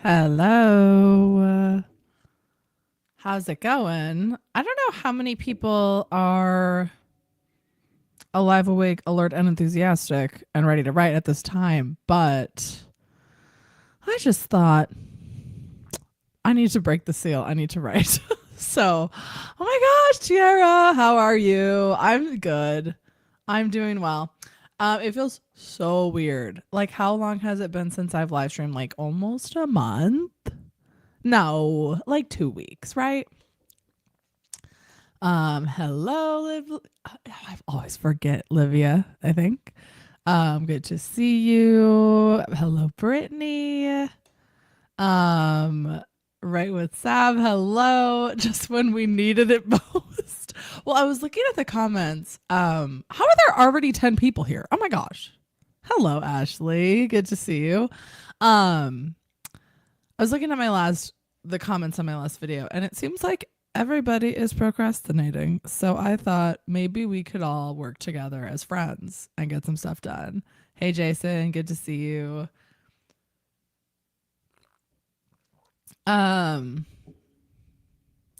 Hello. How's it going? I don't know how many people are alive, awake, alert, and enthusiastic and ready to write at this time, but I just thought I need to break the seal. I need to write. So, oh my gosh, Tiara, how are you? I'm good. I'm doing well. It feels so weird. Like, how long has it been since I've live streamed? Like, almost a month? No, like 2 weeks, right? Hello, Liv. I always forget Livia, I think. Good to see you. Hello, Brittany. Um, right with Sav. Hello. Just when we needed it most. Well, I was looking at the comments. How are there already 10 people here? Oh my gosh. Hello, Ashley. Good to see you. Um, I was looking at the comments on my last video, and it seems like everybody is procrastinating. So I thought maybe we could all work together as friends and get some stuff done. Hey, Jason, good to see you. Um,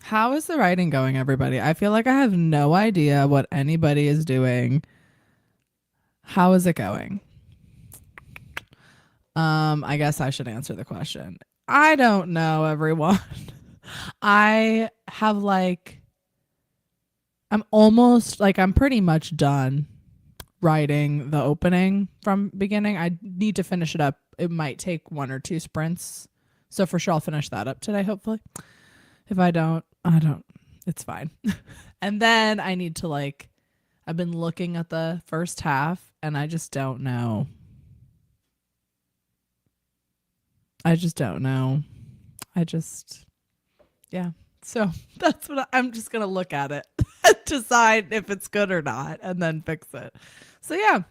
how is the writing going, everybody? I feel like I have no idea what anybody is doing. How is it going? I guess I should answer the question. I don't know, everyone. I have I'm pretty much done writing the opening from beginning. I need to finish it up. It might take one or two sprints. So for sure I'll finish that up today, hopefully. If I don't, I don't. It's fine. And then I need to I've been looking at the first half and I just don't know. I just don't know. I just yeah. So that's I'm just gonna look at it and decide if it's good or not, and then fix it. So yeah.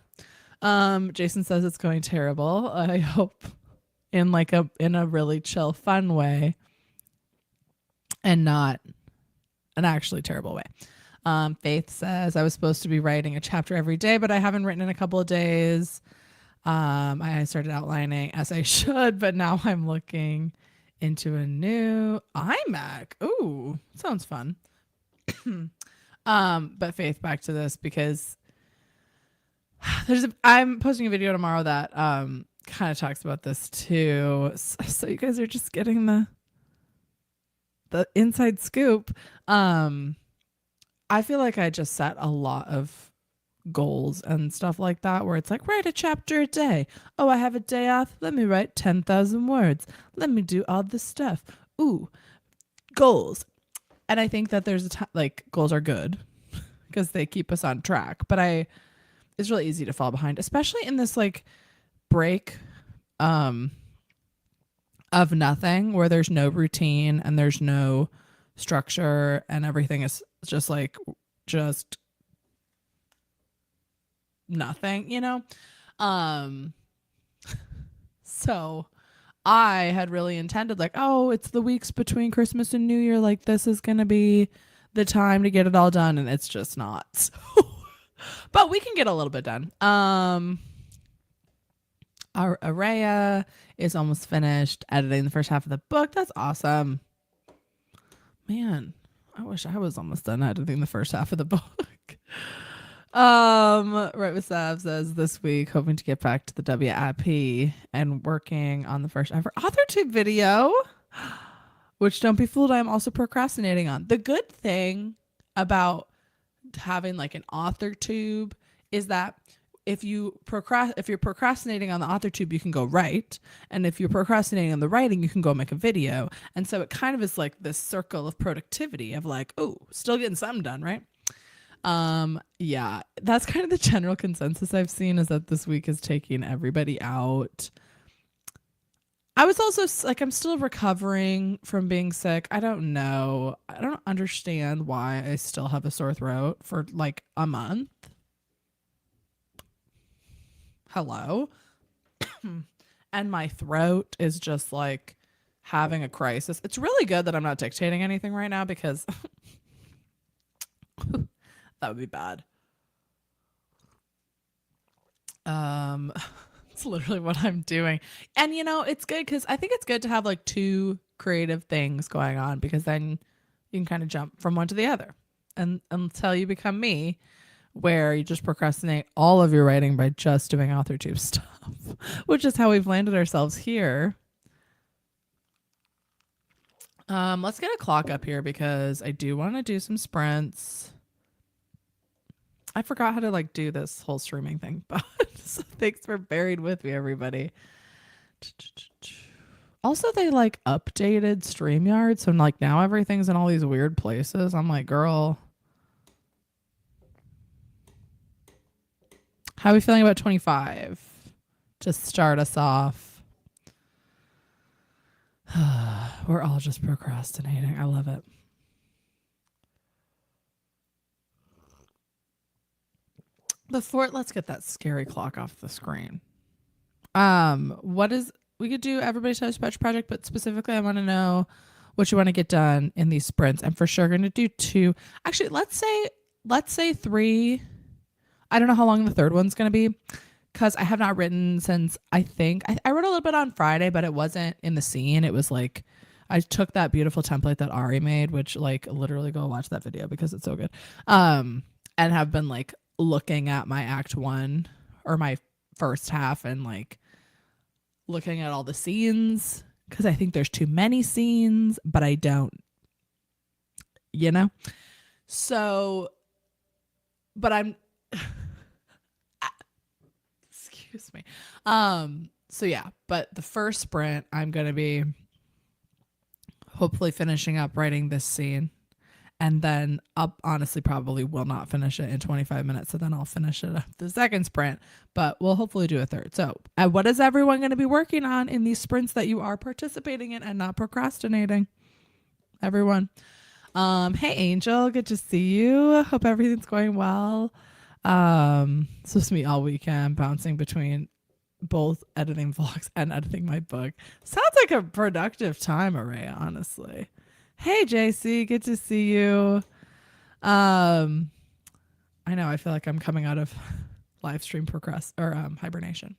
Jason says it's going terrible. I hope in a really chill, fun way, and not an actually terrible way. Faith says I was supposed to be writing a chapter every day, but I haven't written in a couple of days. I started outlining as I should, but now I'm looking into a new iMac. Ooh, sounds fun. But Faith, back to this because I'm posting a video tomorrow that kind of talks about this too. So you guys are just getting the inside scoop. I feel like I just set a lot of goals and stuff like that where it's like write a chapter a day. Oh, I have a day off. Let me write 10,000 words. Let me do all this stuff. Ooh, goals. And I think that there's goals are good because they keep us on track. But it's really easy to fall behind, especially in this break of nothing where there's no routine and there's no structure and everything is just nothing. Um so I had really intended oh, it's the weeks between Christmas and New Year, this is going to be the time to get it all done, and it's just not. So, but we can get a little bit done. Our Araya is almost finished editing the first half of the book. That's awesome. Man, I wish I was almost done editing the first half of the book. Right with Sav says this week, hoping to get back to the WIP and working on the first ever AuthorTube video, which don't be fooled, I'm also procrastinating on. The good thing about having an AuthorTube is that if you're procrastinating on the AuthorTube, you can go write, and if you're procrastinating on the writing, you can go make a video, and so it kind of is this circle of productivity of oh, still getting something done, right? Yeah, that's kind of the general consensus I've seen, is that this week is taking everybody out. I was also I'm still recovering from being sick. I don't know. I don't understand why I still have a sore throat for a month. Hello. And my throat is just having a crisis. It's really good that I'm not dictating anything right now because that would be bad. That's literally what I'm doing. And it's good because I think it's good to have like two creative things going on, because then you can kind of jump from one to the other, and until you become me, where you just procrastinate all of your writing by just doing AuthorTube stuff, which is how we've landed ourselves here. Let's get a clock up here because I do want to do some sprints. I forgot how to like do this whole streaming thing, but so thanks for bearing with me, everybody. Also, they like updated StreamYard, so like now everything's in all these weird places. I'm like, girl, how are we feeling about 25? Just start us off. We're all just procrastinating. I love it. Let's get that scary clock off the screen. We could do everybody's dispatch project, but specifically I want to know what you want to get done in these sprints. I'm for sure going to do 2. Actually, let's say 3. I don't know how long the third one's going to be, because I have not written since I wrote a little bit on Friday, but it wasn't in the scene. It was like I took that beautiful template that Ari made, which like literally go watch that video because it's so good. And have been like looking at my act 1 or my first half and like looking at all the scenes, because I think there's too many scenes, but I don't, so, but I'm excuse me. So yeah, but the first sprint, I'm going to be hopefully finishing up writing this scene, and then I'll honestly probably will not finish it in 25 minutes. So then I'll finish it up the second sprint, but we'll hopefully do a third. So what is everyone going to be working on in these sprints that you are participating in and not procrastinating? Everyone. Hey Angel, good to see you. Hope everything's going well. Supposed to be all weekend, bouncing between both editing vlogs and editing my book. Sounds like a productive time, Array, honestly. Hey JC, good to see you. I know, I feel like I'm coming out of live stream hibernation.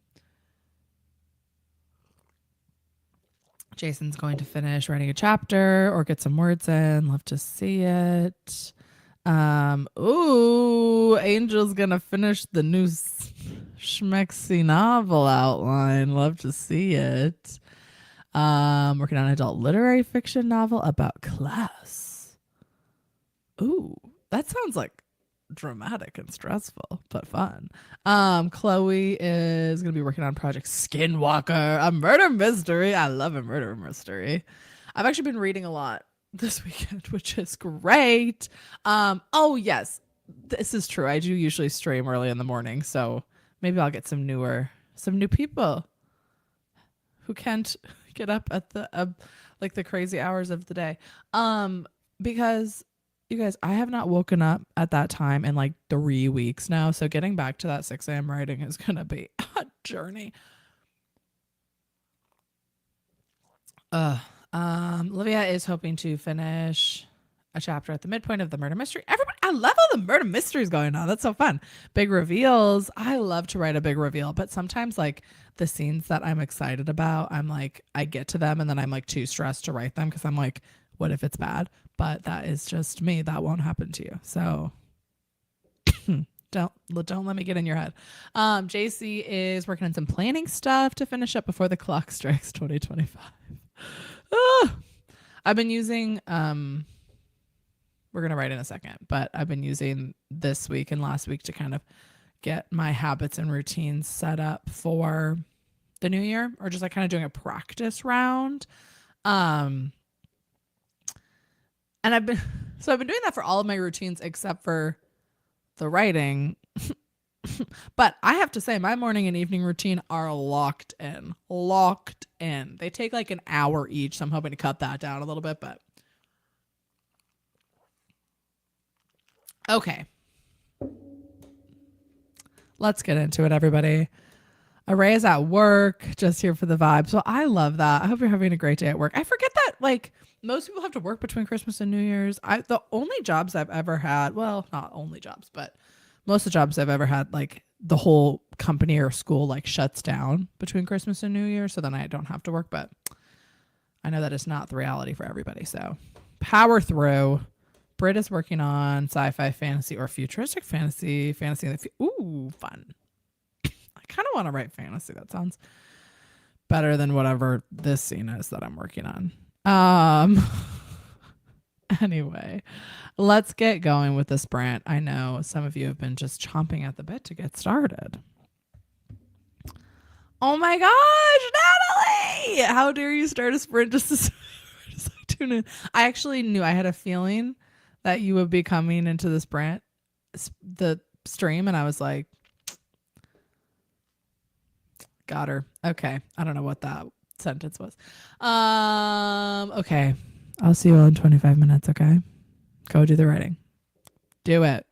Jason's going to finish writing a chapter or get some words in. Love to see it. Ooh, Angel's gonna finish the new schmexy novel outline. Love to see it. Working on an adult literary fiction novel about class. Ooh, that sounds like dramatic and stressful, but fun. Chloe is gonna be working on Project Skinwalker, a murder mystery. I love a murder mystery. I've actually been reading a lot this weekend, which is great. Oh yes, this is true. I do usually stream early in the morning, so maybe I'll get some new people who can't get up at the like the crazy hours of the day. Because you guys, I have not woken up at that time in like 3 weeks now, so getting back to that 6 a.m. writing is gonna be a journey. Livia is hoping to finish a chapter at the midpoint of the murder mystery. Everybody, I love all the murder mysteries going on. That's so fun. Big reveals. I love to write a big reveal, but sometimes like the scenes that I'm excited about, I'm like, I get to them and then I'm like too stressed to write them because I'm like, what if it's bad? But that is just me. That won't happen to you. So don't let me get in your head. JC is working on some planning stuff to finish up before the clock strikes 2025. I've been using we're going to write in a second, but I've been using this week and last week to kind of get my habits and routines set up for the new year, or just like kind of doing a practice round. And I've been doing that for all of my routines except for the writing. But I have to say my morning and evening routine are locked in. They take like an hour each, so I'm hoping to cut that down a little bit, but okay. Let's get into it, everybody. Array is at work, just here for the vibe. So I love that. I hope you're having a great day at work. I forget that like most people have to work between Christmas and New Year's. The only jobs I've ever had, well, not only jobs, but most of the jobs I've ever had, like the whole company or school like shuts down between Christmas and New Year, so then I don't have to work. But I know that is not the reality for everybody. So power through. Britt is working on sci-fi, fantasy, or futuristic fantasy. Fantasy in the ooh, fun. I kind of want to write fantasy. That sounds better than whatever this scene is that I'm working on. Um. Anyway, let's get going with this Brant. I know some of you have been just chomping at the bit to get started. Oh my gosh, Natalie! How dare you start a sprint just to tune in? I actually knew, I had a feeling that you would be coming into this Brant, the stream, and I was like, got her. Okay. I don't know what that sentence was. Okay. I'll see you all in 25 minutes, okay? Go do the writing. Do it.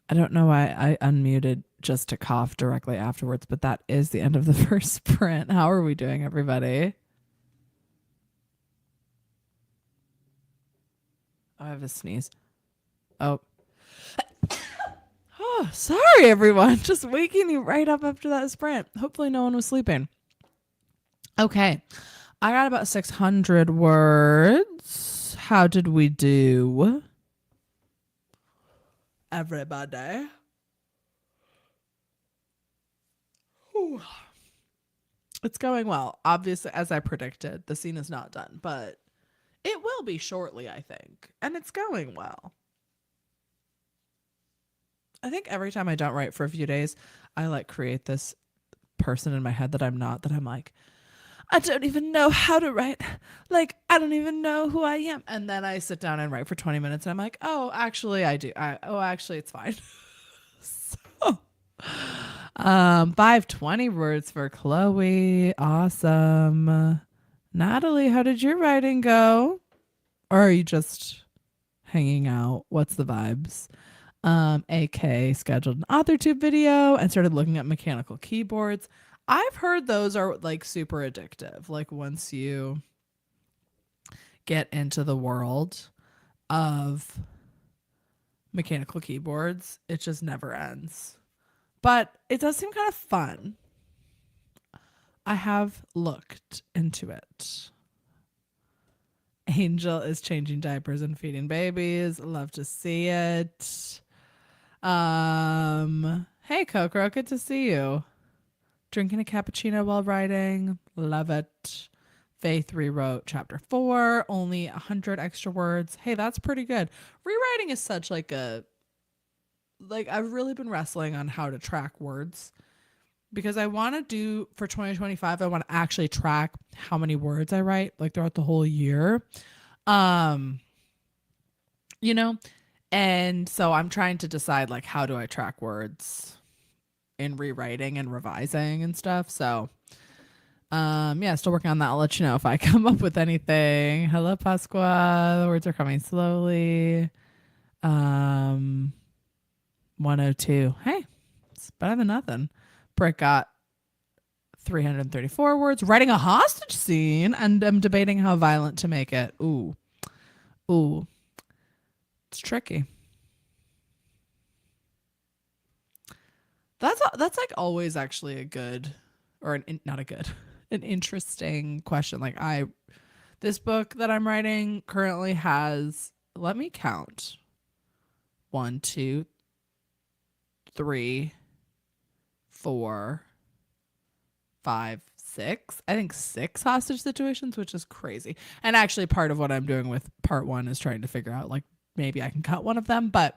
I don't know why I unmuted just to cough directly afterwards, but that is the end of the first sprint. How are we doing, everybody? Oh, I have a sneeze. Oh. Oh, sorry, everyone. Just waking you right up after that sprint. Hopefully, no one was sleeping. Okay. I got about 600 words. How did we do? Everybody. Whew. It's going well. Obviously, as I predicted, the scene is not done, but it will be shortly, I think. And it's going well. I think every time I don't write for a few days, I like create this person in my head that I'm not, that I'm like, I don't even know how to write. Like, I don't even know who I am. And then I sit down and write for 20 minutes and I'm like, oh, actually, I do. Actually, it's fine. So, 520 words for Chloe. Awesome. Natalie, how did your writing go? Or are you just hanging out? What's the vibes? AK scheduled an AuthorTube video and started looking at mechanical keyboards. I've heard those are like super addictive. Like once you get into the world of mechanical keyboards, it just never ends. But it does seem kind of fun. I have looked into it. Angel is changing diapers and feeding babies. Love to see it. Hey Kokoro, good to see you. Drinking a cappuccino while writing. Love it. Faith rewrote chapter 4, only 100 extra words. Hey, that's pretty good. Rewriting is such like I've really been wrestling on how to track words because I want to do for 2025, I want to actually track how many words I write like throughout the whole year. You know, and so I'm trying to decide like how do I track words in rewriting and revising and stuff. So yeah, still working on that. I'll let you know if I come up with anything. Hello, Pasqua. The words are coming slowly. 102. Hey, it's better than nothing. Brick got 334 words. Writing a hostage scene, and I'm debating how violent to make it. Ooh. It's tricky. That's like always actually a good, or not a good, an interesting question. Like this book that I'm writing currently has, let me count. 1, 2, 3, 4, 5, 6. I think 6 hostage situations, which is crazy. And actually part of what I'm doing with part 1 is trying to figure out like maybe I can cut one of them, but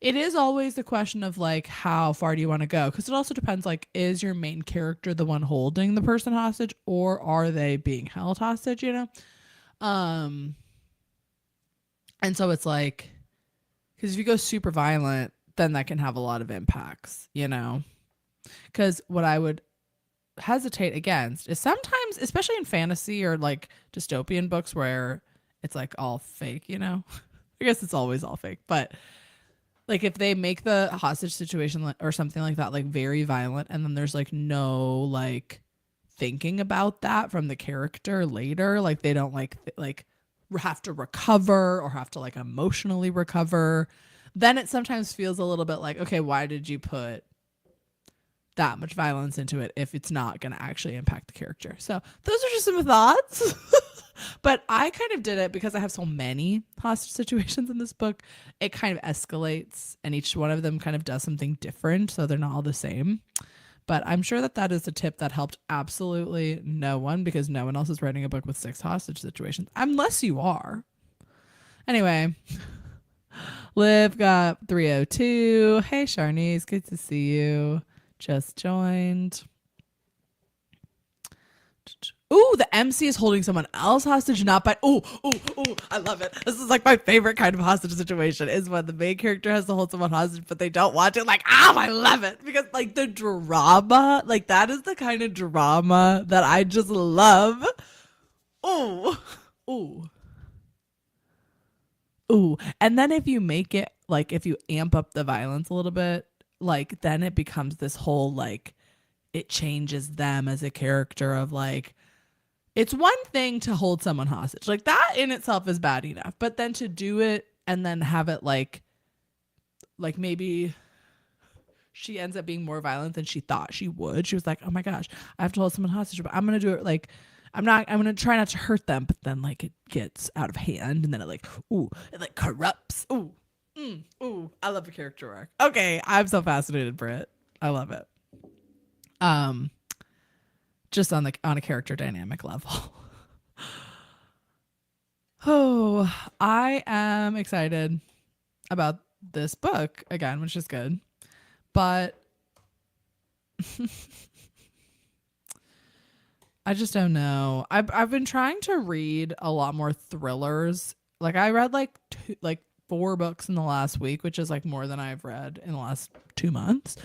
it is always the question of like how far do you want to go, because it also depends like is your main character the one holding the person hostage or are they being held hostage, you know? And so it's like, because if you go super violent then that can have a lot of impacts, you know? Because what I would hesitate against is sometimes, especially in fantasy or like dystopian books where it's like all fake, you know? I guess it's always all fake, but like if they make the hostage situation or something like that like very violent and then there's like no like thinking about that from the character later, like they don't like have to recover or have to like emotionally recover, then it sometimes feels a little bit like, okay, why did you put that much violence into it if it's not going to actually impact the character? So those are just some thoughts. But I kind of did it because I have so many hostage situations in this book. It kind of escalates and each one of them kind of does something different. So they're not all the same. But I'm sure that is a tip that helped absolutely no one, because no one else is writing a book with 6 hostage situations, unless you are. Anyway, Liv got 302. Hey, Sharnice, good to see you. Just joined. Ooh, the MC is holding someone else hostage, not by. Ooh, I love it. This is like my favorite kind of hostage situation, is when the main character has to hold someone hostage, but they don't want to. Like, I love it. Because, like, the drama, like, that is the kind of drama that I just love. Ooh. ooh. And then if you make it like, if you amp up the violence a little bit, like then it becomes this whole like, it changes them as a character of like, it's one thing to hold someone hostage. Like that in itself is bad enough. But then to do it and then have it like maybe she ends up being more violent than she thought she would. She was like, oh my gosh, I have to hold someone hostage, but I'm going to do it like, I'm going to try not to hurt them. But then like it gets out of hand and then it like, ooh, it like corrupts. Ooh, ooh, I love the character arc. Okay. I'm so fascinated, Britt. I love it. Just on a character dynamic level. Oh, I am excited about this book again, which is good. But I just don't know. I've been trying to read a lot more thrillers. Like I read like 4 books in the last week, which is like more than I've read in the last 2 months,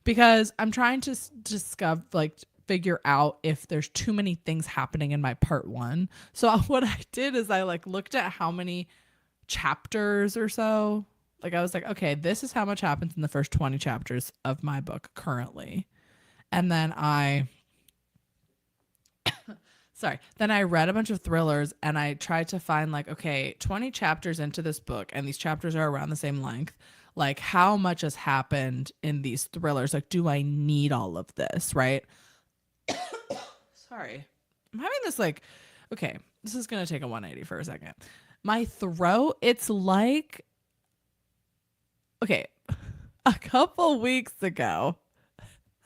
because I'm trying to discover like figure out if there's too many things happening in my part 1. So what I did is I like looked at how many chapters or so. Like I was like, okay, this is how much happens in the first 20 chapters of my book currently. And then then I read a bunch of thrillers and I tried to find like, okay, 20 chapters into this book and these chapters are around the same length. Like how much has happened in these thrillers? Like, do I need all of this? Right. Sorry. I'm having this like, okay, this is going to take a 180 for a second. My throat, it's like, okay, a couple weeks ago.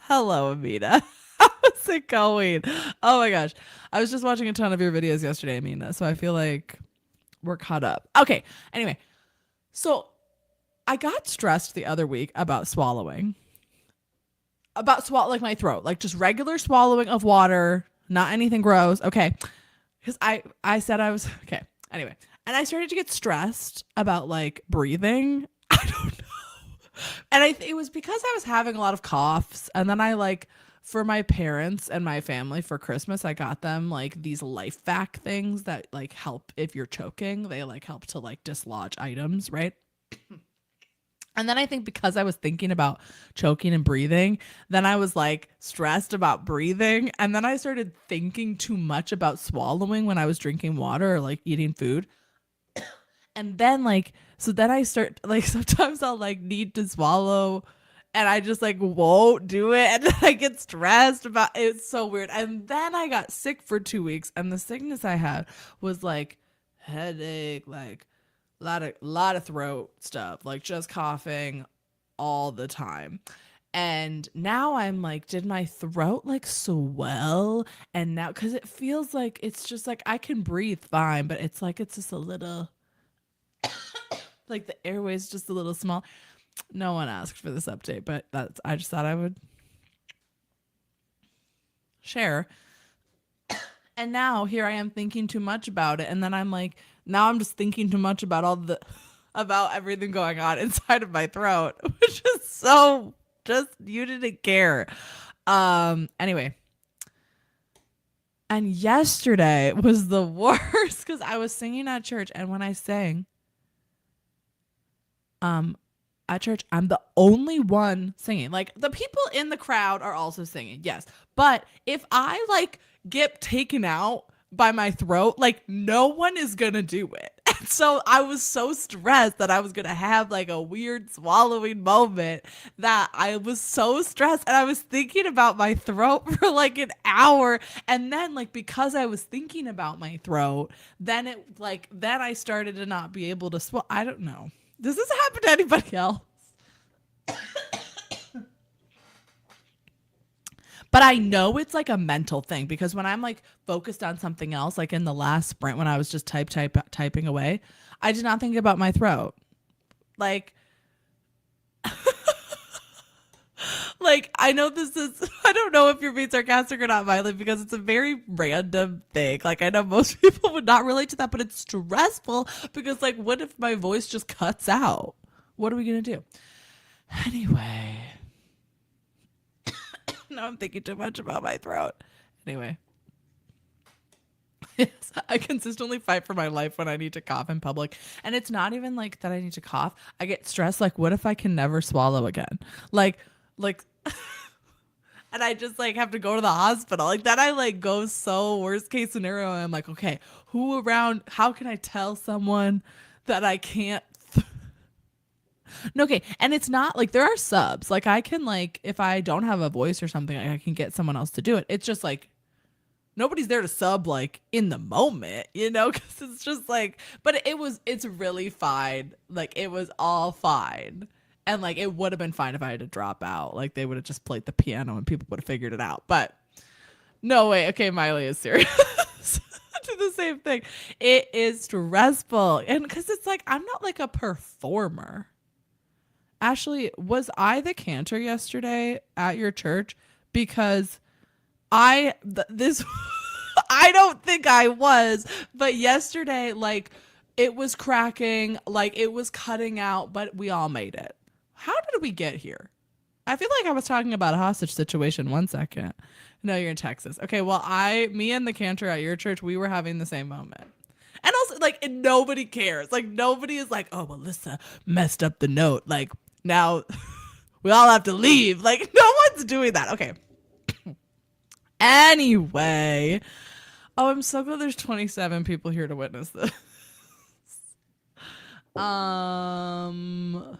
Hello, Amina. How's it going? Oh my gosh. I was just watching a ton of your videos yesterday, Amina, so I feel like we're caught up. Okay. Anyway, so I got stressed the other week about swallowing. Like my throat, like just regular swallowing of water, not anything gross. Okay. Because I said I was okay. Anyway, and I started to get stressed about like breathing. I don't know. And it was because I was having a lot of coughs. And then I like, for my parents and my family for Christmas, I got them like these life vac things that like help if you're choking. They like help to like dislodge items, right? And then I think because I was thinking about choking and breathing, then I was like stressed about breathing. And then I started thinking too much about swallowing when I was drinking water or like eating food. And then like, so then I start like, sometimes I'll like need to swallow and I just like won't do it. And then I get stressed about it. It's so weird. And then I got sick for 2 weeks. And the sickness I had was like headache, like lot of throat stuff, like just coughing all the time. And now I'm like, did my throat like swell? And now, because it feels like it's just like I can breathe fine, but it's like it's just a little, like the airway's just a little small. No one asked for this update, but I just thought I would share. And now here I am thinking too much about it. And then I'm like, now I'm just thinking too much about about everything going on inside of my throat, which is so just, you didn't care. Anyway. And yesterday was the worst because I was singing at church. And when I sang, at church, I'm the only one singing. Like the people in the crowd are also singing, yes. But if I like get taken out by my throat, like no one is gonna do it. And so I was so stressed that I was gonna have like a weird swallowing moment that I was so stressed and I was thinking about my throat for like an hour. And then like because I was thinking about my throat, then I started to not be able to swallow. I don't know. Does this happen to anybody else? But I know it's like a mental thing because when I'm like focused on something else, like in the last sprint when I was just typing away, I did not think about my throat. Like, like I know this is, I don't know if you're being sarcastic or not, Violet, because it's a very random thing. Like I know most people would not relate to that, but it's stressful because like, what if my voice just cuts out? What are we going to do? Anyway. Now I'm thinking too much about my throat. Anyway. Yes, I consistently fight for my life when I need to cough in public. And it's not even like that I need to cough. I get stressed like what if I can never swallow again? Like and I just like have to go to the hospital. Like that I like go so worst case scenario. I'm like, okay, who around how can I tell someone that I can't no, okay. And it's not like there are subs. Like I can like if I don't have a voice or something, I can get someone else to do it. It's just like nobody's there to sub like in the moment, you know, because it's just like, but it's really fine. Like it was all fine. And like it would have been fine if I had to drop out. Like they would have just played the piano and people would have figured it out. But no way. Okay, Miley is serious. Do the same thing. It is stressful. And because it's like, I'm not like a performer. Ashley, was I the cantor yesterday at your church? Because this I don't think I was, but yesterday like it was cracking, like it was cutting out, but we all made it. How did we get here? I feel like I was talking about a hostage situation 1 second. No, you're in Texas. Okay, well me and the cantor at your church, we were having the same moment. And also like and nobody cares. Like nobody is like, "Oh, Melissa messed up the note." Like now we all have to leave. Like no one's doing that. Okay. Anyway, oh, I'm so glad there's 27 people here to witness this. Um,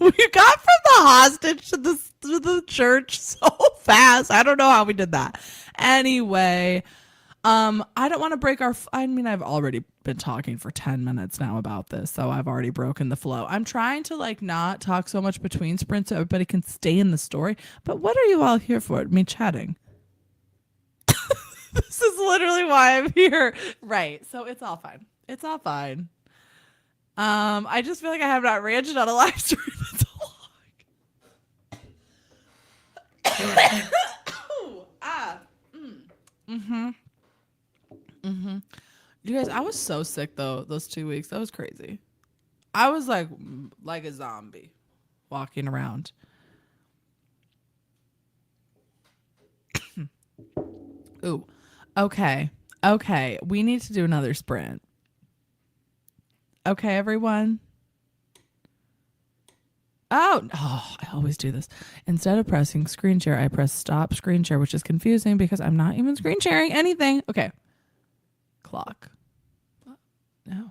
we got from the hostage to the church so fast. I don't know how we did that. Anyway, I don't want to break our. I mean, I've already been talking for 10 minutes now about this, so I've already broken the flow. I'm trying to like not talk so much between sprints so everybody can stay in the story. But what are you all here for? Me chatting. This is literally why I'm here. Right. So it's all fine. It's all fine. I just feel like I have not ranted on a live stream in so long. Ooh, ah. Mm-hmm. Mm-hmm. You guys, I was so sick though those 2 weeks. That was crazy. I was like a zombie walking around. Ooh. Okay. Okay. We need to do another sprint. Okay, everyone. Oh, I always do this. Instead of pressing screen share, I press stop screen share, which is confusing because I'm not even screen sharing anything. Okay. Clock. No. Oh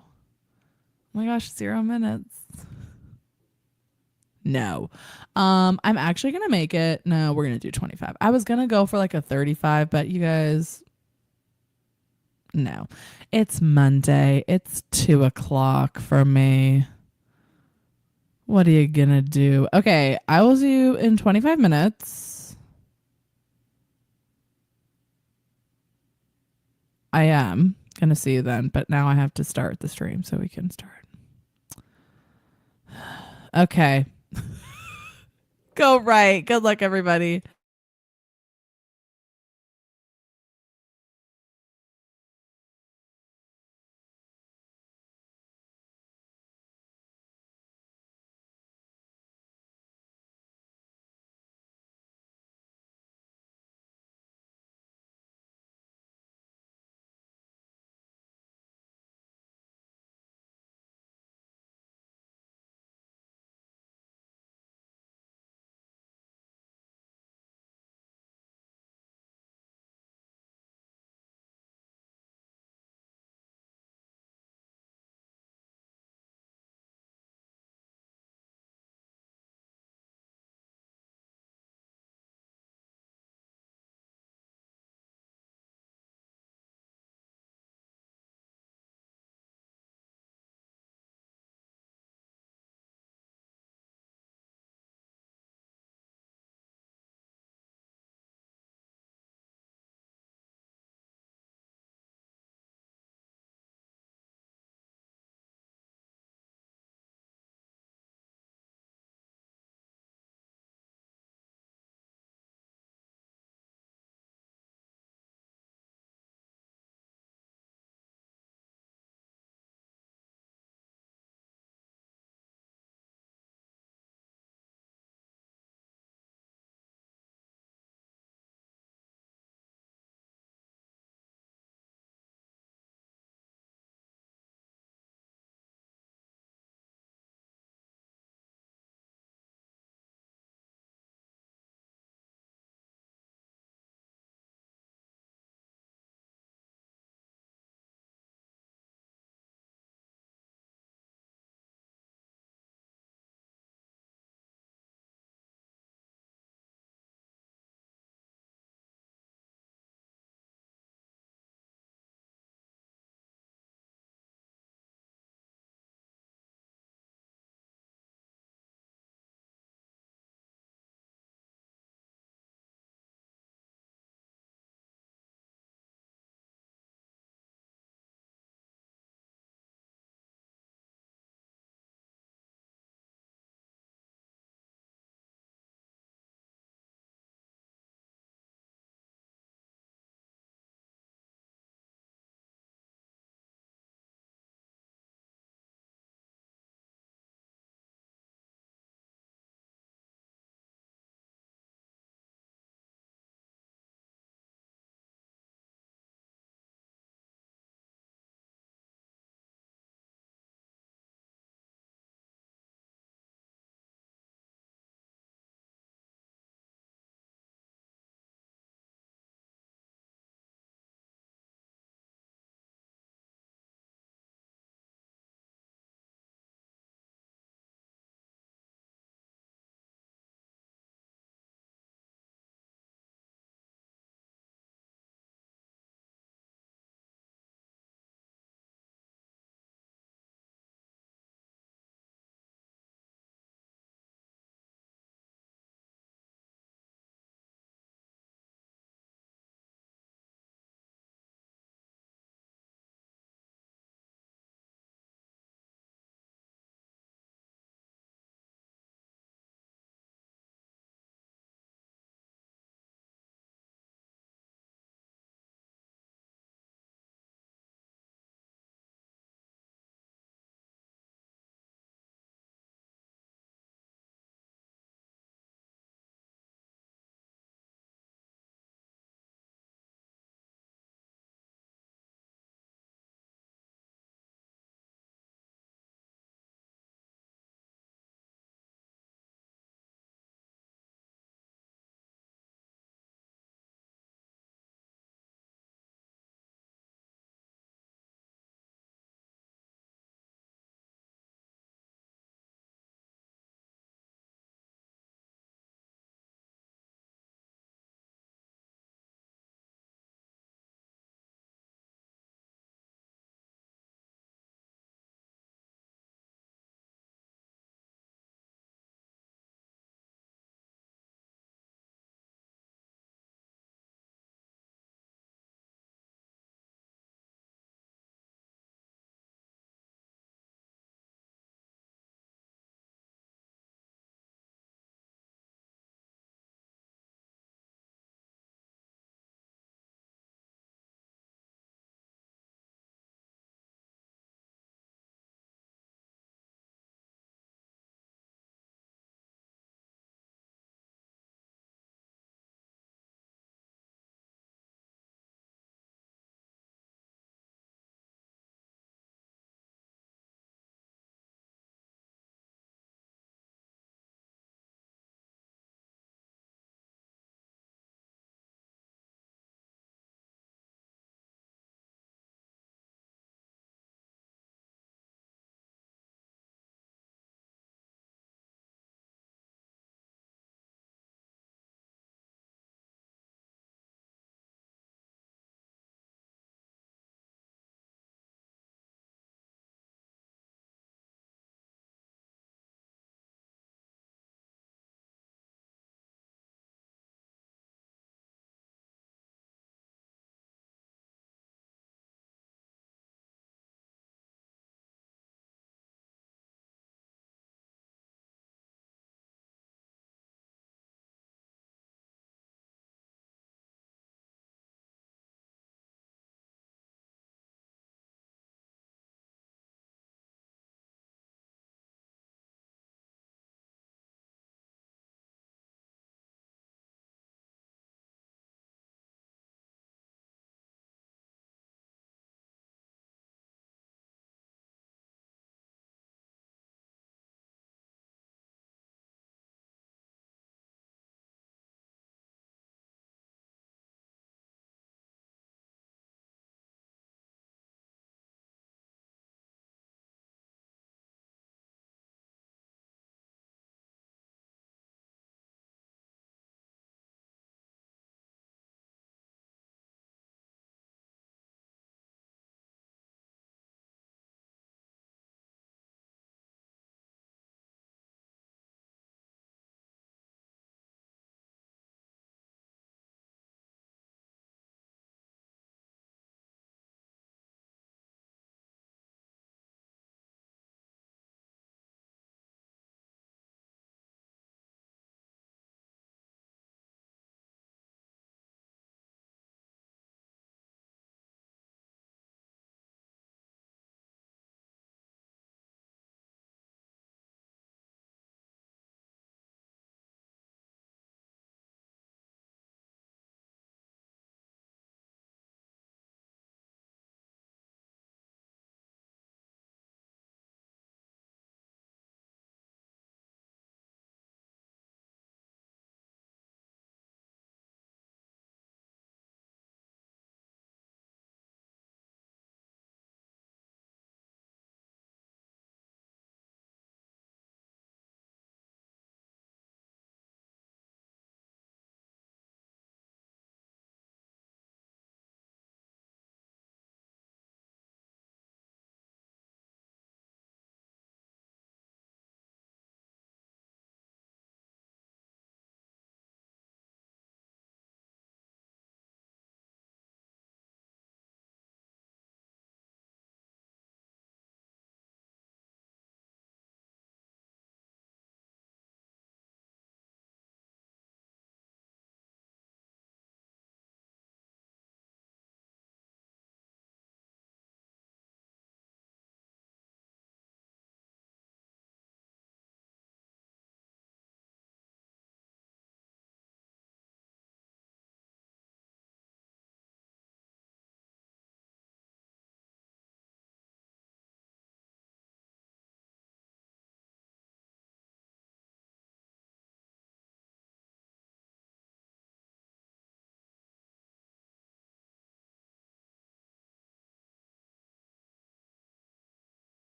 my gosh, 0 minutes. No. I'm actually gonna make it. No, we're gonna do 25. I was gonna go for like a 35, but you guys, no. It's Monday. It's 2 o'clock for me. What are you gonna do? Okay, I will see you in 25 minutes. I am gonna see you then, but now I have to start the stream so we can start. Okay. Go right. Good luck, everybody.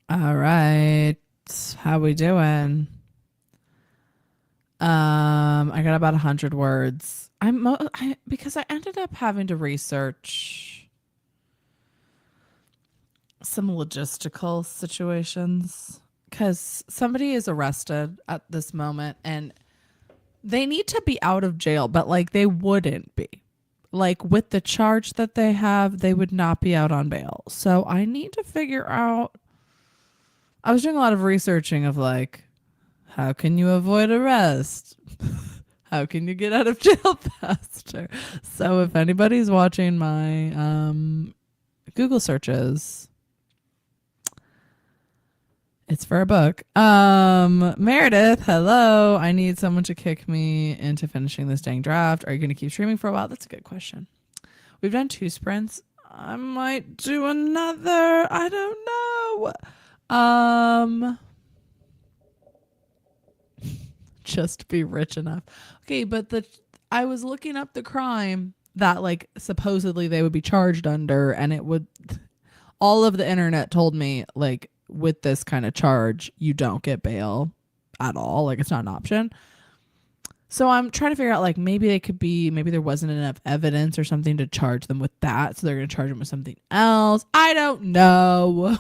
All right. How we doing? I got about 100 words. Because I ended up having to research some logistical situations because somebody is arrested at this moment and they need to be out of jail, but like they wouldn't be. Like with the charge that they have, they would not be out on bail. So I need to figure out. I was doing a lot of researching of like, how can you avoid arrest? How can you get out of jail faster? So if anybody's watching my Google searches, it's for a book. Meredith, hello. I need someone to kick me into finishing this dang draft. Are you going to keep streaming for a while? That's a good question. We've done 2 sprints. I might do another. I don't know. Just be rich enough. Okay, but I was looking up the crime that like supposedly they would be charged under, and it would all of the internet told me like with this kind of charge you don't get bail at all, like it's not an option. So I'm trying to figure out like maybe there wasn't enough evidence or something to charge them with that, so they're going to charge them with something else. I don't know.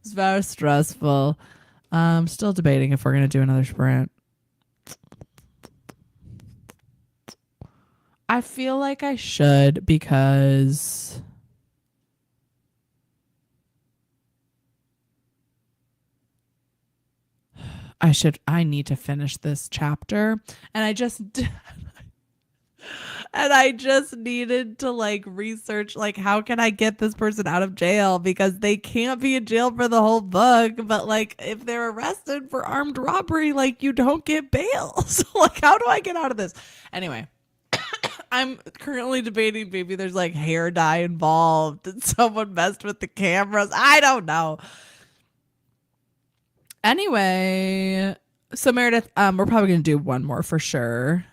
It's very stressful. I'm still debating if we're going to do another sprint. I feel like I should because I need to finish this chapter, and I just needed to like research like how can I get this person out of jail, because they can't be in jail for the whole book, but like if they're arrested for armed robbery, like you don't get bail. So like how do I get out of this? Anyway, I'm currently debating maybe there's like hair dye involved and someone messed with the cameras. I don't know. Anyway, so Meredith, we're probably going to do one more for sure.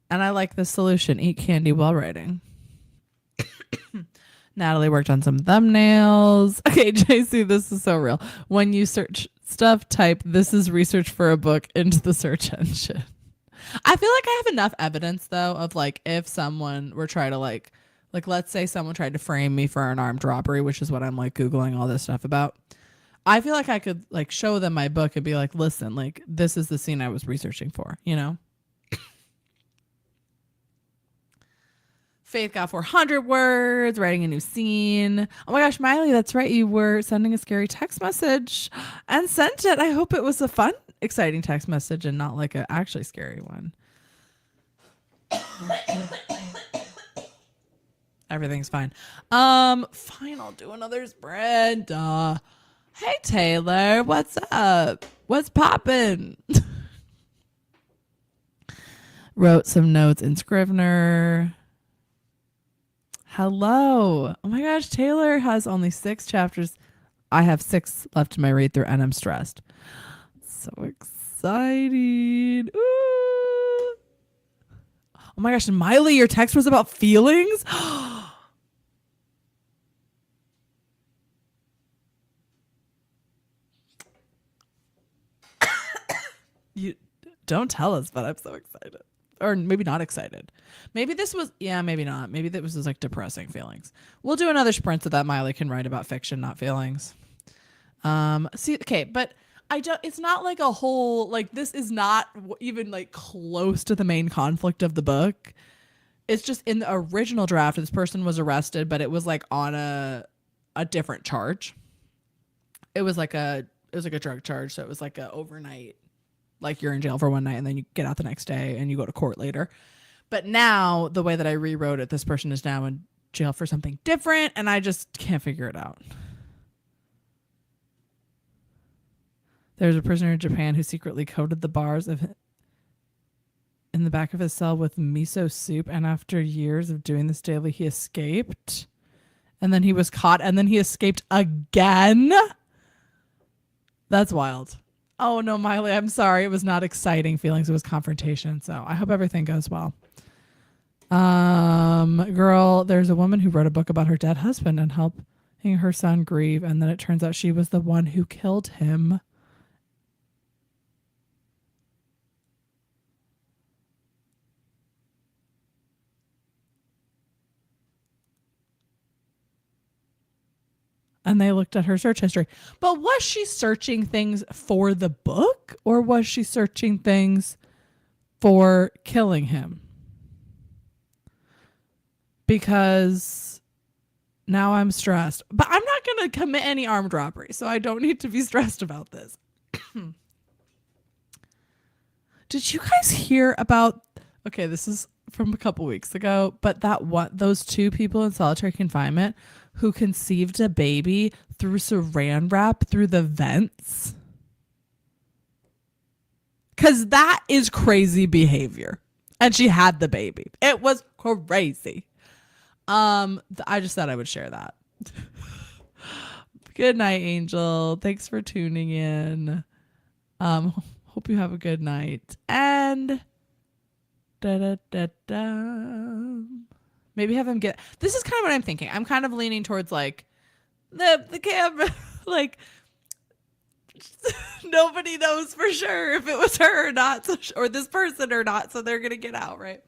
And I like this solution. Eat candy while writing. Natalie worked on some thumbnails. Okay, JC, this is so real. When you search stuff, type "this is research for a book" into the search engine. I feel like I have enough evidence though of like if someone were trying to like let's say someone tried to frame me for an armed robbery, which is what I'm like Googling all this stuff about. I feel like I could like show them my book and be like, listen, like this is the scene I was researching for, you know? Faith got 400 words, writing a new scene. Oh my gosh, Miley, that's right. You were sending a scary text message and sent it. I hope it was a fun, exciting text message and not like an actually scary one. Everything's fine. Fine, I'll do another sprint. Hey Taylor, what's up? What's poppin'? Wrote some notes in Scrivener. Hello. Oh my gosh, Taylor has only 6 chapters. I have 6 left in my read through and I'm stressed. So exciting. Ooh. Oh my gosh, Miley, your text was about feelings? You don't tell us, but I'm so excited. Or maybe not excited. Maybe this was, yeah, maybe not. Maybe that was just like depressing feelings. We'll do another sprint so that Miley can write about fiction, not feelings. See, okay, but it's not like a whole, like this is not even like close to the main conflict of the book. It's just in the original draft, this person was arrested, but it was like on a different charge. It was like a drug charge. So it was like a overnight, like you're in jail for one night and then you get out the next day and you go to court later. But now the way that I rewrote it, this person is now in jail for something different and I just can't figure it out. There's a prisoner in Japan who secretly coated the bars in the back of his cell with miso soup, and after years of doing this daily, he escaped. And then he was caught and then he escaped again. That's wild. Oh no, Miley, I'm sorry. It was not exciting feelings. It was confrontation. So I hope everything goes well. Girl, there's a woman who wrote a book about her dead husband and her son grieve, and then it turns out she was the one who killed him. And they looked at her search history. But was she searching things for the book, or was she searching things for killing him? Because now I'm stressed. But I'm not going to commit any armed robbery, so I don't need to be stressed about this. Did you guys hear about... Okay, this is from a couple weeks ago, but those two people in solitary confinement who conceived a baby through saran wrap through the vents? Because that is crazy behavior. And she had the baby. It was crazy. I just thought I would share that. Good night, Angel. Thanks for tuning in. Hope you have a good night. And maybe have him get... This is kind of what I'm thinking. I'm kind of leaning towards like the camera, like nobody knows for sure if it was her or not, or this person or not, so they're gonna get out, right?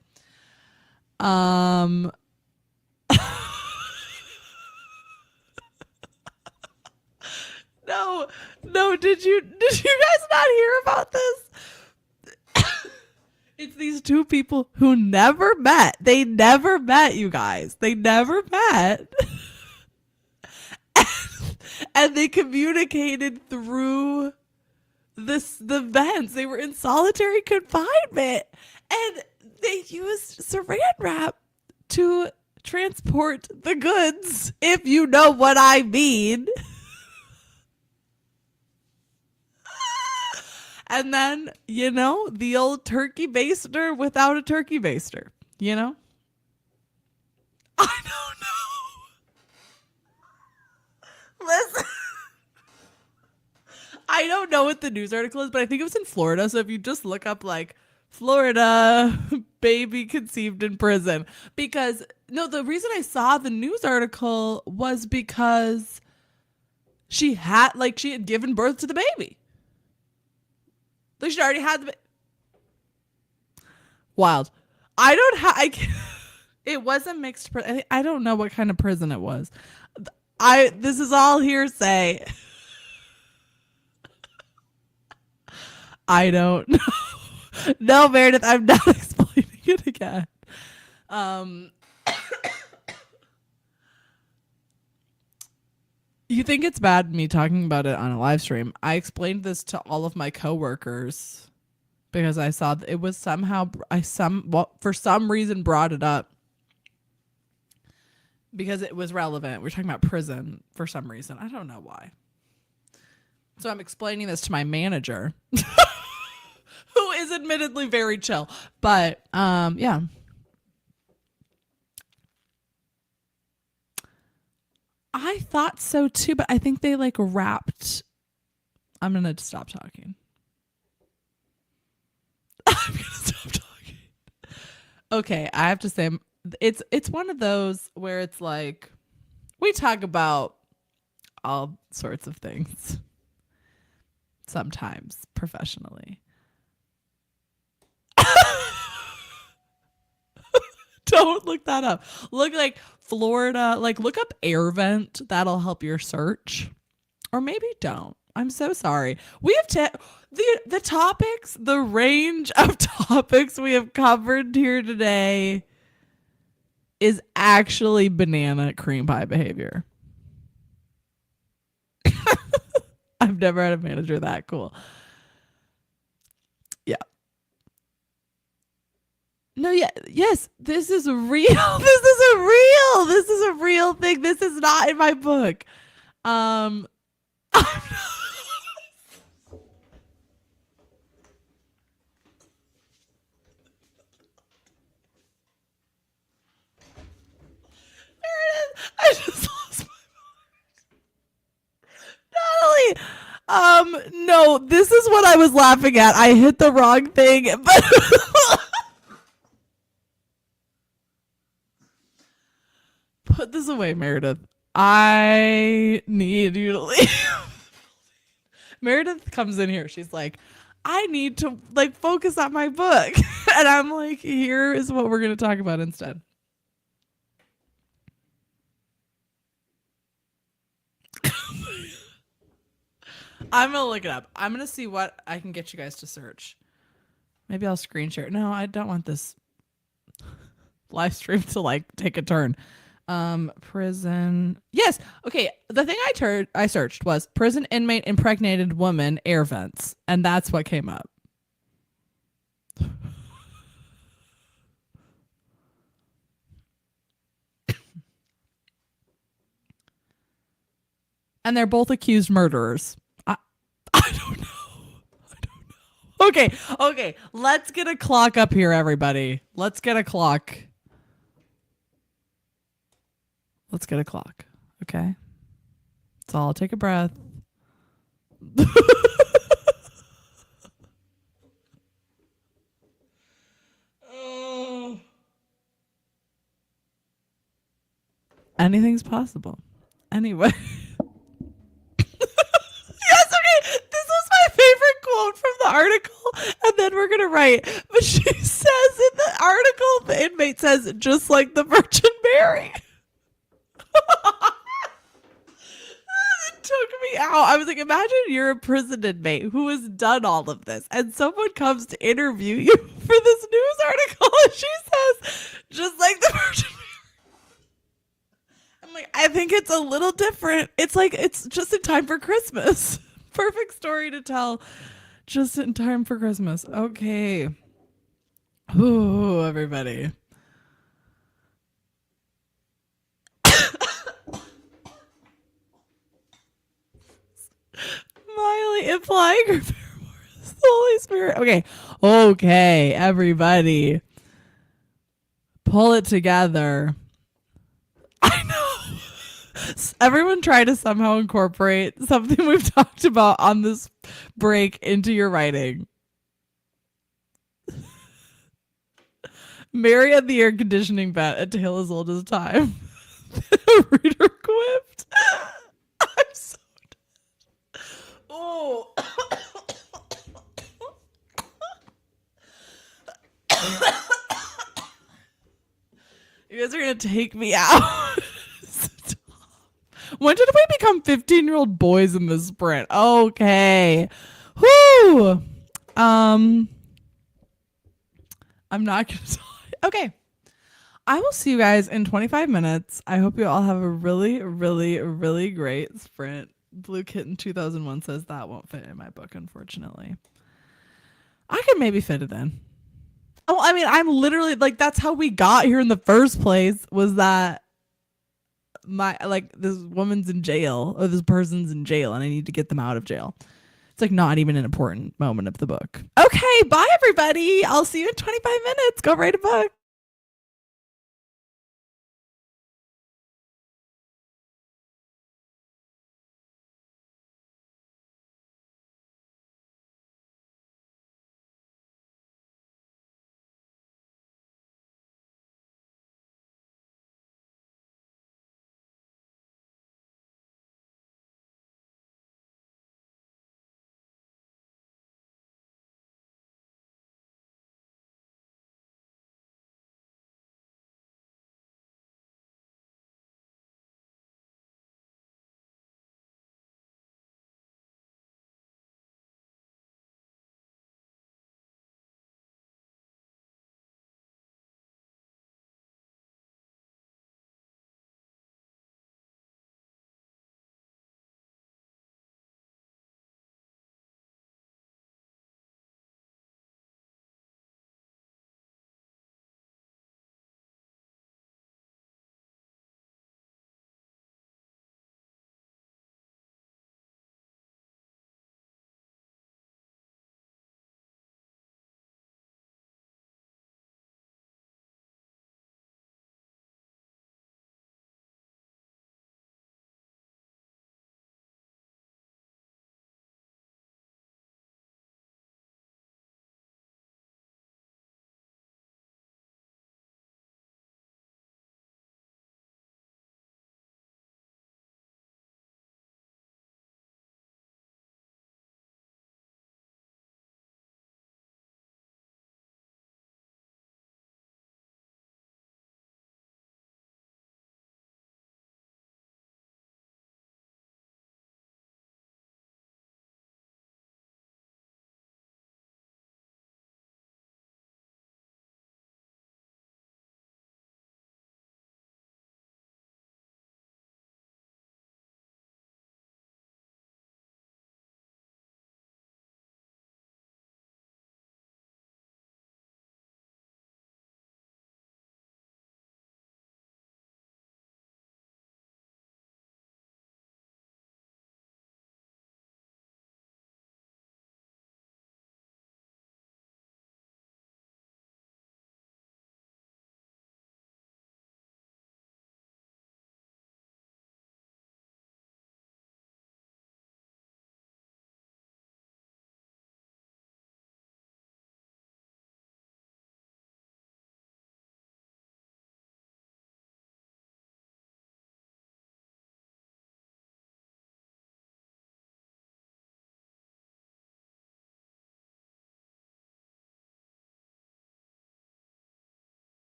No, did you guys not hear about this? It's these two people who never met. They never met, you guys. They never met. And they communicated through the vents. They were in solitary confinement. And they used saran wrap to transport the goods, if you know what I mean. And then, the old turkey baster without a turkey baster, I don't know. Listen, I don't know what the news article is, but I think it was in Florida. So if you just look up like Florida baby conceived in prison, because the reason I saw the news article was because she had given birth to the baby. Like she already had the wild. It wasn't mixed. I don't know what kind of prison it was. This is all hearsay. I don't know. No, Meredith, I'm not explaining it again. You think it's bad me talking about it on a live stream? I explained this to all of my coworkers because I saw that it was somehow for some reason brought it up because it was relevant. We're talking about prison for some reason. I don't know why. So I'm explaining this to my manager, who is admittedly very chill, but yeah. I thought so too, but I think they wrapped. I'm going to stop talking. I'm going to stop talking. Okay, I have to say it's one of those where it's like we talk about all sorts of things sometimes professionally. Don't look that up. Look like Florida, look up air vent. That'll help your search. Or maybe don't. I'm so sorry. We have the topics, the range of topics we have covered here today is actually banana cream pie behavior. I've never had a manager that cool. Yeah. No, yeah, yes, this is real. This is a real thing. This is not in my book. I just lost my mind. Natalie, no, this is what I was laughing at. I hit the wrong thing, but put this away, Meredith. I need you to leave. Meredith comes in here. She's like, I need to like focus on my book. And I'm like, here is what we're going to talk about instead. I'm going to look it up. I'm going to see what I can get you guys to search. Maybe I'll screen share. No, I don't want this live stream to like take a turn. Prison. Yes. Okay. The thing I searched was prison inmate impregnated woman air vents, and that's what came up. And they're both accused murderers. I don't know. Okay, okay. Let's get a clock up here, everybody. Let's get a clock. Let's get a clock. Okay. So I'll take a breath. Oh. Anything's possible. Anyway. Yes, okay. This was my favorite quote from the article, and then we're gonna write. But she says in the article, the inmate says, just like the Virgin Mary. It took me out. I was like, imagine you're a prison inmate who has done all of this, and someone comes to interview you for this news article, and she says, just like the Virgin Mary. I'm like, I think it's a little different. It's like it's just in time for Christmas. Perfect story to tell just in time for Christmas. Okay. Ooh, everybody. Miley implying her paramour is the Holy Spirit. Okay. Okay, everybody. Pull it together. I know. Everyone try to somehow incorporate something we've talked about on this break into your writing. Mary had the air conditioning vent a tale as old as time. Reader quipped. I'm so dead. Oh. You guys are going to take me out. When did we become 15-year-old boys in this sprint? Okay. Whoo. I'm not going to talk. Okay. I will see you guys in 25 minutes. I hope you all have a really, really, really great sprint. Blue Kitten 2001 says that won't fit in my book, unfortunately. I could maybe fit it in. Oh, I mean, I'm literally like, that's how we got here in the first place, was that my, like, this woman's in jail, or this person's in jail, and I need to get them out of jail. It's like not even an important moment of the book. Okay, bye, everybody. I'll see you in 25 minutes. Go write a book.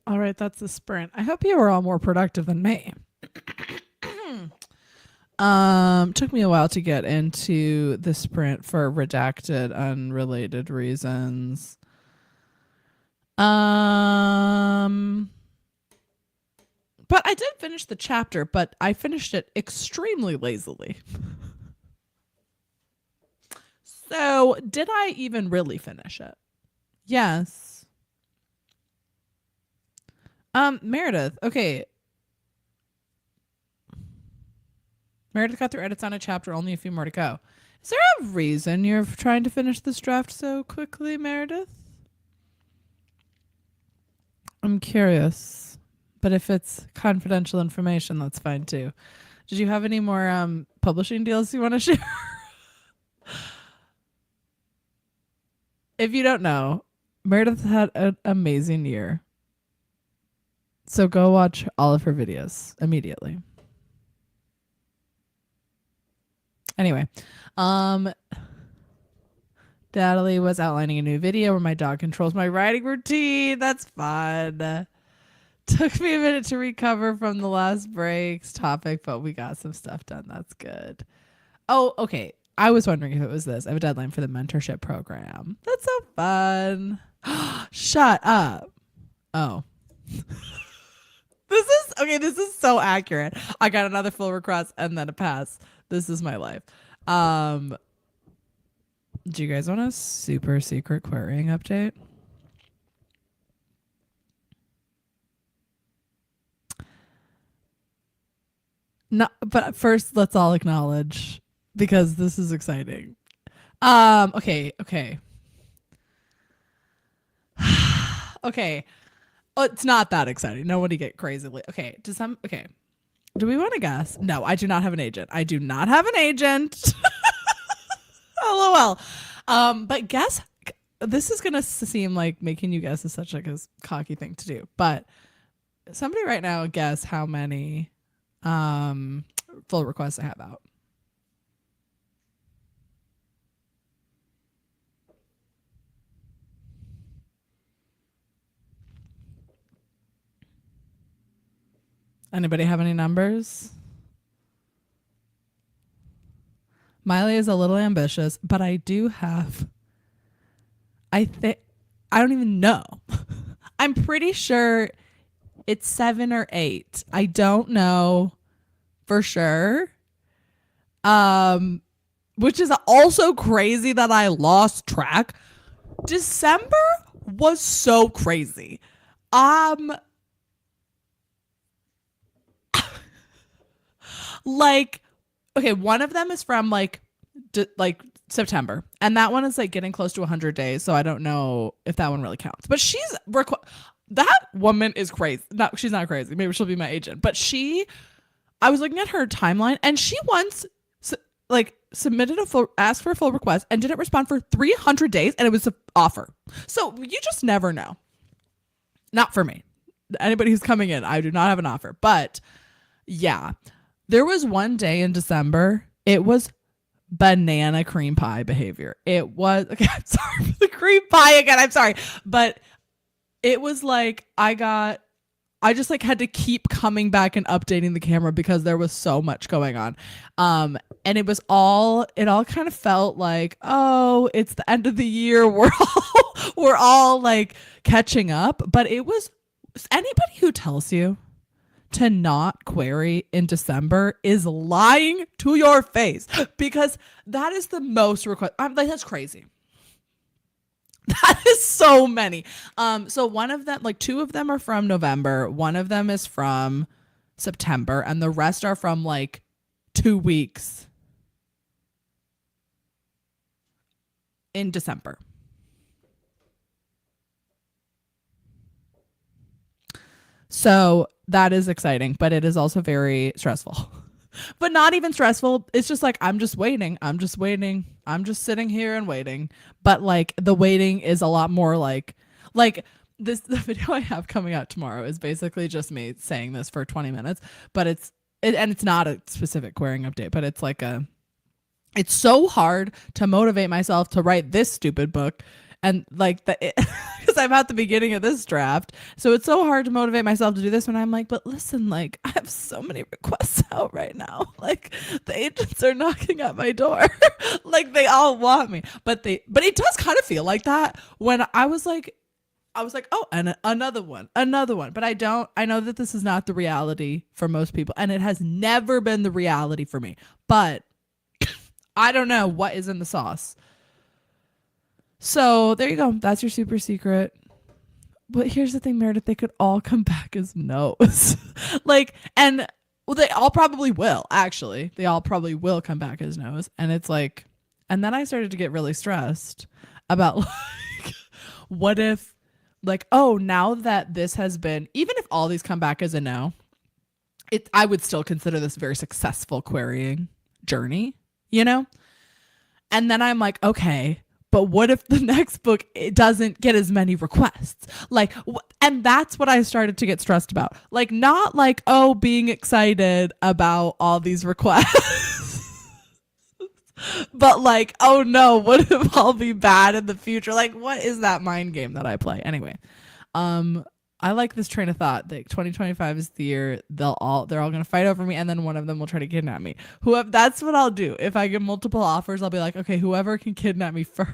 All right, that's the sprint. I hope you were all more productive than me. Took me a while to get into the sprint for redacted, unrelated reasons. But I did finish the chapter, but I finished it extremely lazily. So, did I even really finish it? Yes. Meredith. Okay. Meredith got through edits on a chapter, only a few more to go. Is there a reason you're trying to finish this draft so quickly, Meredith? I'm curious. But if it's confidential information, that's fine too. Did you have any more publishing deals you want to share? If you don't know, Meredith had an amazing year. So go watch all of her videos immediately. Anyway, Natalie was outlining a new video where my dog controls my writing routine. That's fun. Took me a minute to recover from the last break's topic, but we got some stuff done. That's good. Oh, okay. I was wondering if it was this. I have a deadline for the mentorship program. That's so fun. Shut up. Oh. This is so accurate. I got another full request and then a pass. This is my life. Do you guys want a super secret querying update? No, but first let's all acknowledge, because this is exciting. Okay. Okay. Oh, it's not that exciting. Nobody get crazily. Okay. Okay. Do we want to guess? No, I do not have an agent. LOL. But guess, this is gonna seem like making you guess is such like a cocky thing to do. But somebody right now guess how many full requests I have out. Anybody have any numbers? Miley is a little ambitious, but I do have, I don't even know. I'm pretty sure it's 7 or 8. I don't know for sure. Which is also crazy that I lost track. December was so crazy. Like, okay, one of them is from like September, and that one is like getting close to 100 days, so I don't know if that one really counts. But that woman is crazy. No, she's not crazy. Maybe she'll be my agent. But I was looking at her timeline, and she once submitted asked for a full request and didn't respond for 300 days, and it was an offer. So you just never know. Not for me. Anybody who's coming in, I do not have an offer. But yeah, there was one day in December, it was banana cream pie behavior. It was, okay, I'm sorry for the cream pie again. I'm sorry. But it was like, I just like had to keep coming back and updating the camera because there was so much going on. And it all kind of felt like, oh, it's the end of the year. We're all like catching up. But it was, anybody who tells you to not query in December is lying to your face, because that is the most request. I'm like, that's crazy. That is so many. So one of them, like 2 of them are from November. One of them is from September, and the rest are from like 2 weeks in December. So that is exciting, but it is also very stressful. But not even stressful. It's just like, I'm just waiting. I'm just sitting here and waiting. But like the waiting is a lot more like this. The video I have coming out tomorrow is basically just me saying this for 20 minutes, but it's not a specific querying update, but it's so hard to motivate myself to write this stupid book And like the because I'm at the beginning of this draft, so it's so hard to motivate myself to do this when I'm like, but listen, like I have so many requests out right now. Like the agents are knocking at my door. Like they all want me, but it does kind of feel like that when I was like, oh, and another one, another one. But I know that this is not the reality for most people. And it has never been the reality for me. But I don't know what is in the sauce. So there you go. That's your super secret. But here's the thing, Meredith, they could all come back as no's. Like, and well, they all probably will, actually. They all probably will come back as no's. And it's like, and then I started to get really stressed about like, what if, like, oh, now that this has been, even if all these come back as a no, I would still consider this a very successful querying journey, you know? And then I'm like, okay, but what if the next book it doesn't get as many requests? Like, and that's what I started to get stressed about. Like, not like, oh, being excited about all these requests, but like, oh no, what if I'll be bad in the future? Like, what is that mind game that I play? Anyway, I like this train of thought that 2025 is the year they're all gonna fight over me, and then one of them will try to kidnap me. That's what I'll do. If I get multiple offers, I'll be like, okay, whoever can kidnap me first.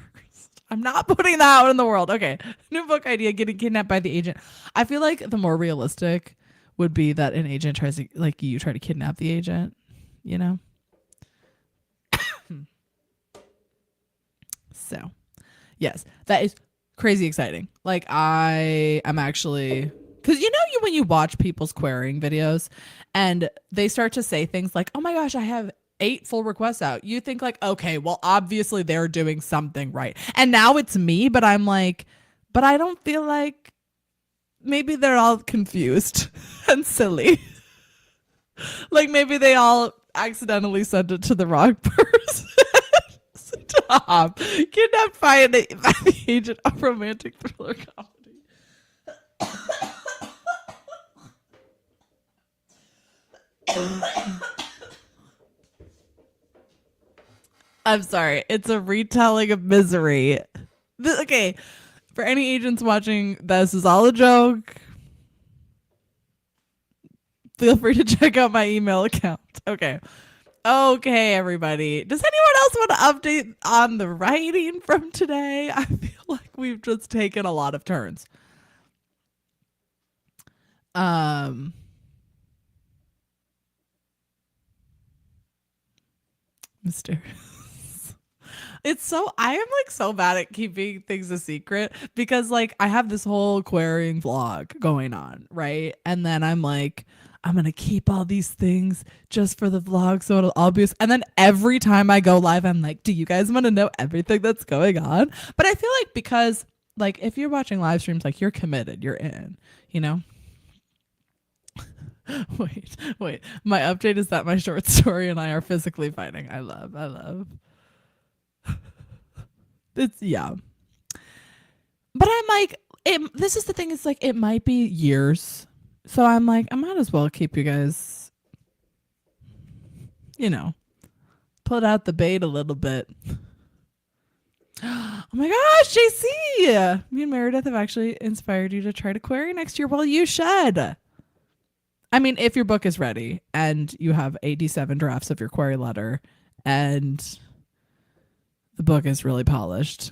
I'm not putting that out in the world. Okay, new book idea: getting kidnapped by the agent. I feel like the more realistic would be that an agent tries to, like, you try to kidnap the agent. You know. So, yes, that is crazy exciting. Like I am actually, because when you watch people's querying videos and they start to say things like, oh my gosh, I have 8 full requests out, you think like, okay, well obviously they're doing something right, and now it's me, but I'm like, but I don't feel like, maybe they're all confused and silly. Like maybe they all accidentally sent it to the wrong person. Stop. Kidnapped by the agent of romantic thriller comedy. I'm sorry. It's a retelling of Misery. Okay. For any agents watching, this is all a joke. Feel free to check out my email account. Okay. Okay, everybody. Does anyone else want to update on the writing from today? I feel like we've just taken a lot of turns. Mysterious. I am like so bad at keeping things a secret because like I have this whole querying vlog going on, right? And then I'm like, I'm going to keep all these things just for the vlog so it'll all be. And then every time I go live, I'm like, do you guys want to know everything that's going on? But I feel like because like if you're watching live streams, like you're committed, you're in, you know? Wait. My update is that my short story and I are physically fighting. I love. It's, yeah. But I'm like, this is the thing. It's like, it might be years. So I'm like, I might as well keep you guys, put out the bait a little bit. Oh my gosh, JC! Me and Meredith have actually inspired you to try to query next year. Well, you should. I mean, if your book is ready and you have 87 drafts of your query letter and the book is really polished.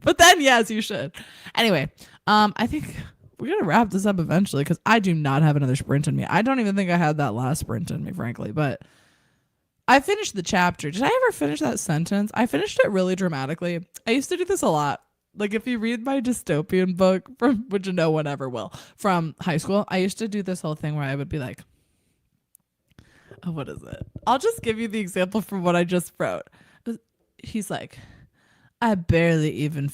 But then, yes, you should. Anyway, I think we're going to wrap this up eventually because I do not have another sprint in me. I don't even think I had that last sprint in me, frankly, but I finished the chapter. Did I ever finish that sentence? I finished it really dramatically. I used to do this a lot. Like if you read my dystopian book, from which no one ever will, from high school, I used to do this whole thing where I would be like, oh, what is it? I'll just give you the example from what I just wrote. He's like, I barely even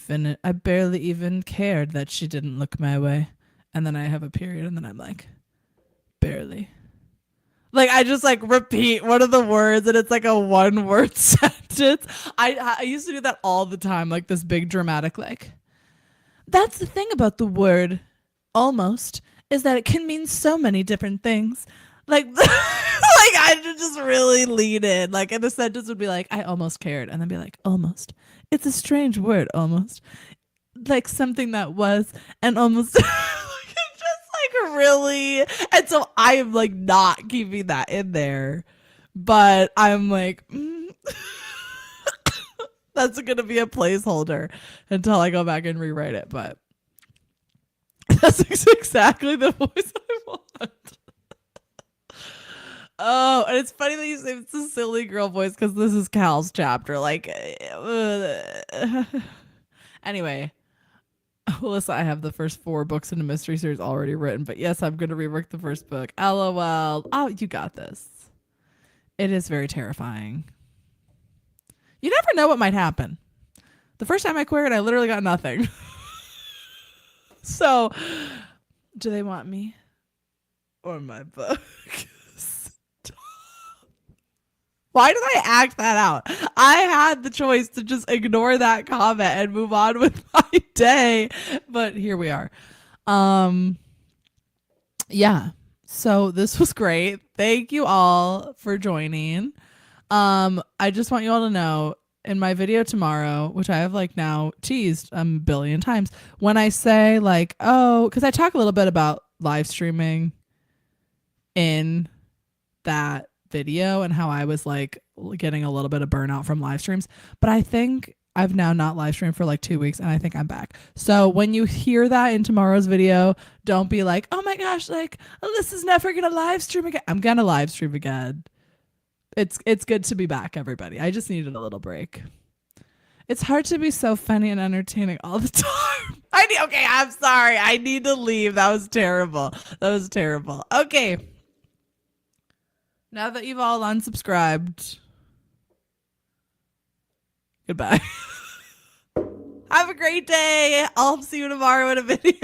cared that she didn't look my way. And then I have a period and then I'm like, barely. Like I just like repeat one of the words and it's like a 1-word sentence. I used to do that all the time, like this big dramatic like. That's the thing about the word almost is that it can mean so many different things. Like, like I should just really lean in. Like, and the sentence would be like, I almost cared. And then be like, almost. It's a strange word, almost. Like something that was and almost just like really. And so I am like not keeping that in there. But I'm like, that's going to be a placeholder until I go back and rewrite it. But that's exactly the voice I want. Oh, and it's funny that you say it's a silly girl voice because this is Cal's chapter. Like, anyway, Alyssa, I have the first 4 books in a mystery series already written, but yes, I'm going to rework the first book. LOL. Oh, you got this. It is very terrifying. You never know what might happen. The first time I queried, I literally got nothing. So, do they want me or my book? Why did I act that out? I had the choice to just ignore that comment and move on with my day, but here we are. Yeah. So this was great. Thank you all for joining. I just want you all to know in my video tomorrow, which I have like now teased a billion times, when I say like, oh, because I talk a little bit about live streaming in that video and how I was like getting a little bit of burnout from live streams. But I think I've now not live streamed for like 2 weeks and I think I'm back. So when you hear that in tomorrow's video, don't be like, oh my gosh, like Alyssa's never gonna live stream again. I'm gonna live stream again. It's good to be back, everybody. I just needed a little break. It's hard to be so funny and entertaining all the time. Okay, I'm sorry. I need to leave. That was terrible. Okay. Now that you've all unsubscribed, goodbye. Have a great day. I'll see you tomorrow in a video.